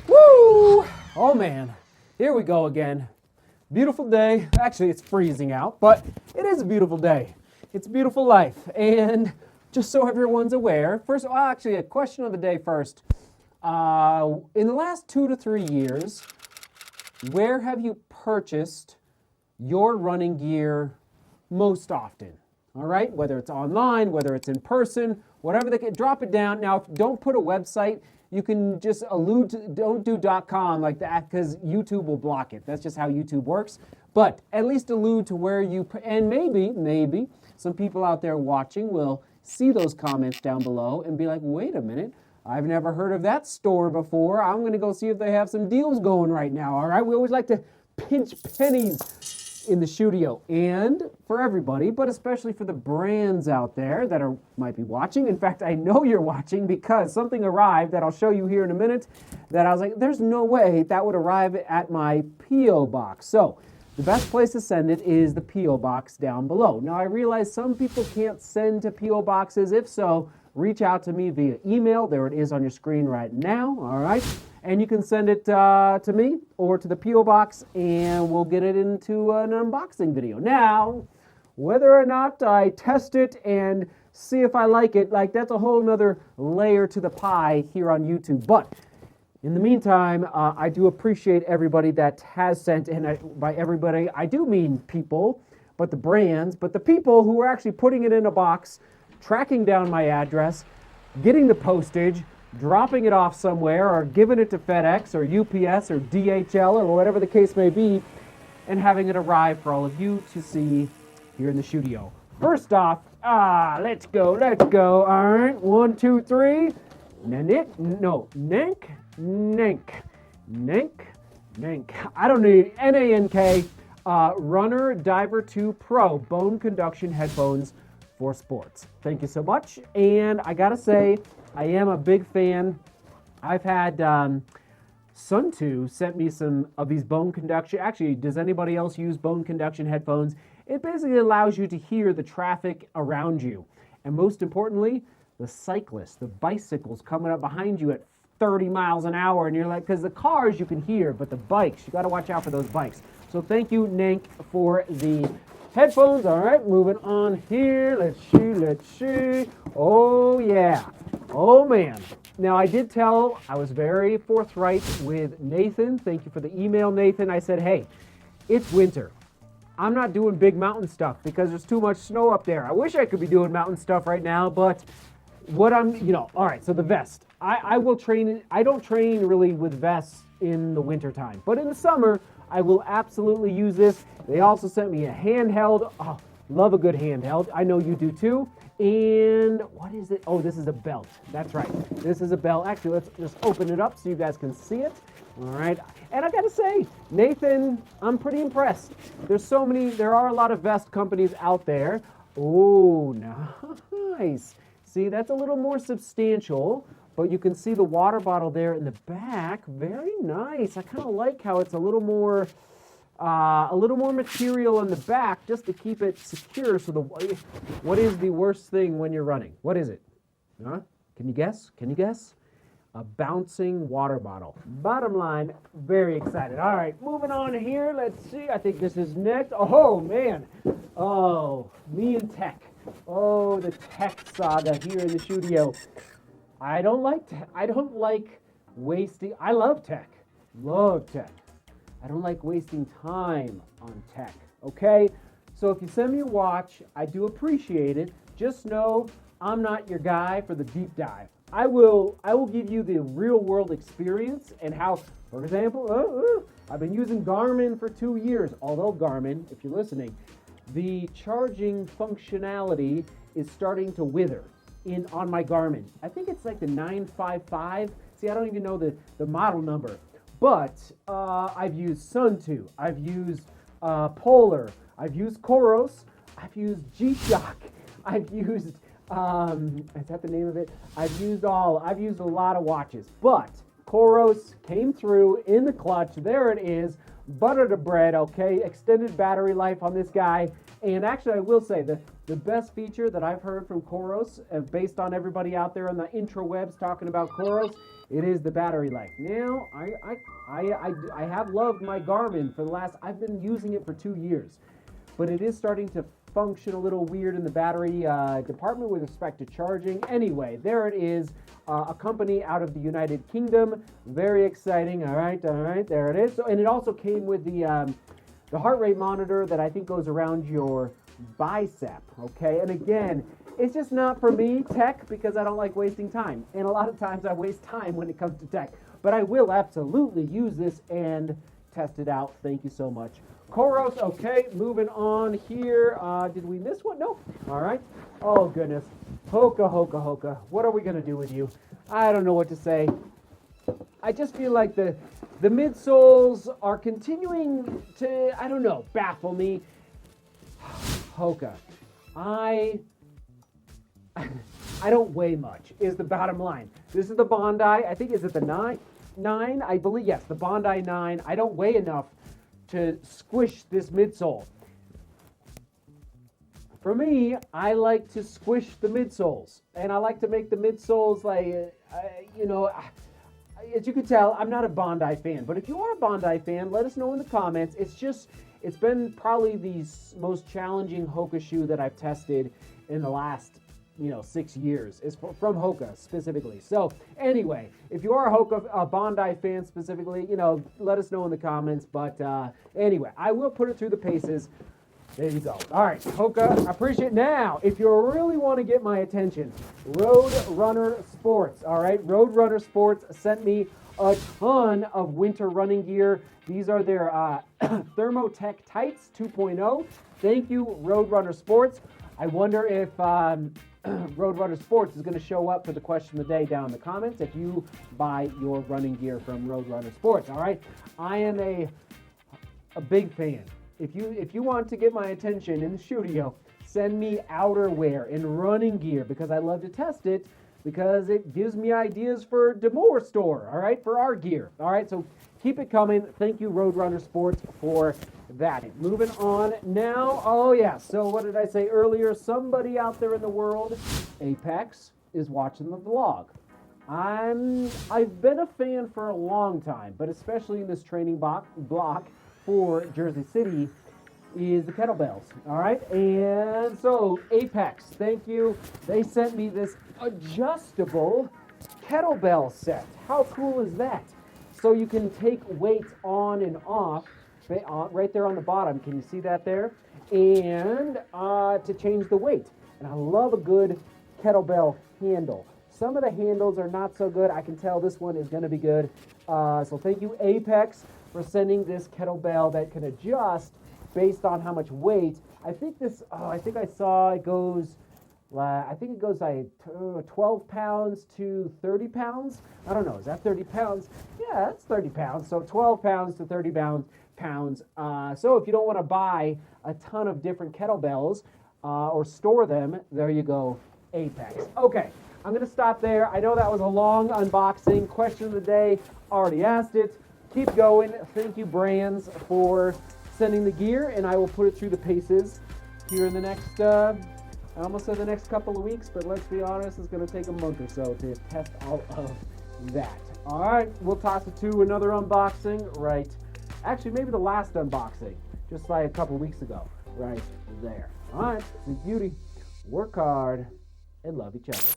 Woo! Oh man, here we go again. Beautiful day. Actually, it's freezing out, but it is a beautiful day. It's a beautiful life. And just so everyone's aware, first, well, actually, a question of the day first. In the last 2 to 3 years, where have you purchased your running gear most often? All right, whether it's online, whether it's in person, whatever they can, drop it down. Now, don't put a website. You can just allude to, don't do .com like that because YouTube will block it. That's just how YouTube works. But at least allude to where you, and maybe some people out there watching will see those comments down below and be like, wait a minute, I've never heard of that store before. I'm going to go see if they have some deals going right now, all right? We always like to pinch pennies in the Shoedio, and for everybody, but especially for the brands out there that might be watching. In fact, I know you're watching because something arrived that I'll show you here in a minute that I was like, there's no way that would arrive at my P.O. box. So the best place to send it is the P.O. box down below. Now, I realize some people can't send to P.O. boxes. If so, reach out to me via email. There it is on your screen right now, all right? And you can send it to me or to the P.O. box, and we'll get it into an unboxing video. Now, whether or not I test it and see if I like it, like that's a whole nother layer to the pie here on YouTube. But in the meantime, I do appreciate everybody that has sent, and by everybody, I do mean people, but the brands, but the people who are actually putting it in a box, tracking down my address, getting the postage, dropping it off somewhere, or giving it to FedEx or UPS or DHL or whatever the case may be, and having it arrive for all of you to see here in the Shoedio. First off, let's go. All right, 1, 2, 3. Nank. I don't need NANK. Runner Diver 2 Pro bone conduction headphones for sports. Thank you so much. And I gotta say, I am a big fan. I've had Sun2 sent me some of these bone conduction. Actually, does anybody else use bone conduction headphones? It basically allows you to hear the traffic around you. And most importantly, the cyclists, the bicycles coming up behind you at 30 miles an hour. And you're like, because the cars you can hear, but the bikes, you got to watch out for those bikes. So thank you, Nank, for the headphones. All right, moving on here. Let's see. Oh, yeah. Oh, man. Now, I did tell, I was very forthright with Nathan. Thank you for the email, Nathan. I said, hey, it's winter. I'm not doing big mountain stuff because there's too much snow up there. I wish I could be doing mountain stuff right now, but what all right, so the vest. I will train, I don't train really with vests in the winter time, but in the summer, I will absolutely use this. They also sent me a handheld. Oh, love a good handheld. I know you do too. And what is it? Oh, this is a belt. That's right. This is a belt. Actually, let's just open it up so you guys can see it. All right. And I got to say, Nathan, I'm pretty impressed. There are a lot of vest companies out there. Oh, nice. See, that's a little more substantial, but you can see the water bottle there in the back. Very nice. I kind of like how it's a little more material in the back just to keep it secure. So what is the worst thing when you're running? What is it? Huh? Can you guess? A bouncing water bottle. Bottom line, very excited. All right, moving on here. Let's see. I think this is next. Oh, man. Oh, me and tech. Oh, the tech saga here in the Shoedio. I don't like wasting. I love tech. I don't like wasting time on tech, okay? So if you send me a watch, I do appreciate it. Just know I'm not your guy for the deep dive. I will give you the real world experience and how, for example, I've been using Garmin for 2 years. Although Garmin, if you're listening, the charging functionality is starting to wither on my Garmin. I think it's like the 955. See, I don't even know the model number. But I've used Sun2, I've used Polar, I've used Coros, I've used G-Shock, I've used, is that the name of it? I've used a lot of watches. But Coros came through in the clutch. There it is. Butter to bread, okay? Extended battery life on this guy. And actually, I will say the best feature that I've heard from Koros, based on everybody out there on the intrawebs talking about Koros, it is the battery life. Now, I have loved my Garmin for the last, I've been using it for 2 years, but it is starting to function a little weird in the battery department with respect to charging. Anyway, there it is, a company out of the United Kingdom. Very exciting. All right, there it is. So, and it also came with the heart rate monitor that I think goes around your bicep, okay? And again, it's just not for me, tech, because I don't like wasting time. And a lot of times I waste time when it comes to tech. But I will absolutely use this and test it out. Thank you so much. Koros, okay, moving on here. Did we miss one? No. All right. Oh, goodness. Hoka. What are we going to do with you? I don't know what to say. I just feel like the midsoles are continuing to, I don't know, baffle me. Hoka, I don't weigh much, is the bottom line. This is the Bondi, I think, is it the 9? I believe, yes, the Bondi 9. I don't weigh enough to squish this midsole. For me, I like to squish the midsoles, and I like to make the midsoles like, as you can tell, I'm not a Bondi fan, but if you are a Bondi fan, let us know in the comments. It's been probably the most challenging Hoka shoe that I've tested in the last, 6 years. It's from Hoka specifically. So anyway, if you are a Bondi fan specifically, let us know in the comments. But anyway, I will put it through the paces. There you go. All right, Hoka, I appreciate it. Now, if you really want to get my attention, Road Runner Sports, all right? Road Runner Sports sent me a ton of winter running gear. These are their Thermotech Tights 2.0. Thank you, Road Runner Sports. I wonder if Road Runner Sports is going to show up for the question of the day down in the comments if you buy your running gear from Road Runner Sports, all right? I am a big fan. If you want to get my attention in the Shoedio, send me outerwear and running gear because I love to test it because it gives me ideas for DeMoor store, all right, for our gear. All right, so keep it coming. Thank you, Roadrunner Sports, for that. Moving on now. Oh, yeah, so what did I say earlier? Somebody out there in the world, Apex, is watching the vlog. I've been a fan for a long time, but especially in this training block for Jersey City is the kettlebells, all right? And so Apex, thank you. They sent me this adjustable kettlebell set. How cool is that? So you can take weights on and off right there on the bottom. Can you see that there? And to change the weight. And I love a good kettlebell handle. Some of the handles are not so good. I can tell this one is going to be good. So thank you, Apex, for sending this kettlebell that can adjust based on how much weight. I think I saw it goes, I think it goes like 12 pounds to 30 pounds. I don't know, is that 30 pounds? Yeah, that's 30 pounds. So 12 pounds to 30 pounds. So if you don't want to buy a ton of different kettlebells or store them, there you go, Apex. Okay, I'm going to stop there. I know that was a long unboxing. Question of the day, already asked it. Keep going. Thank you, brands, for sending the gear, and I will put it through the paces here in the next, I almost said the next couple of weeks, but let's be honest, it's going to take a month or so to test all of that. All right, we'll toss it to another unboxing right, actually maybe the last unboxing, just like a couple weeks ago, right there. All right, Sleep Beauty, work hard, and love each other.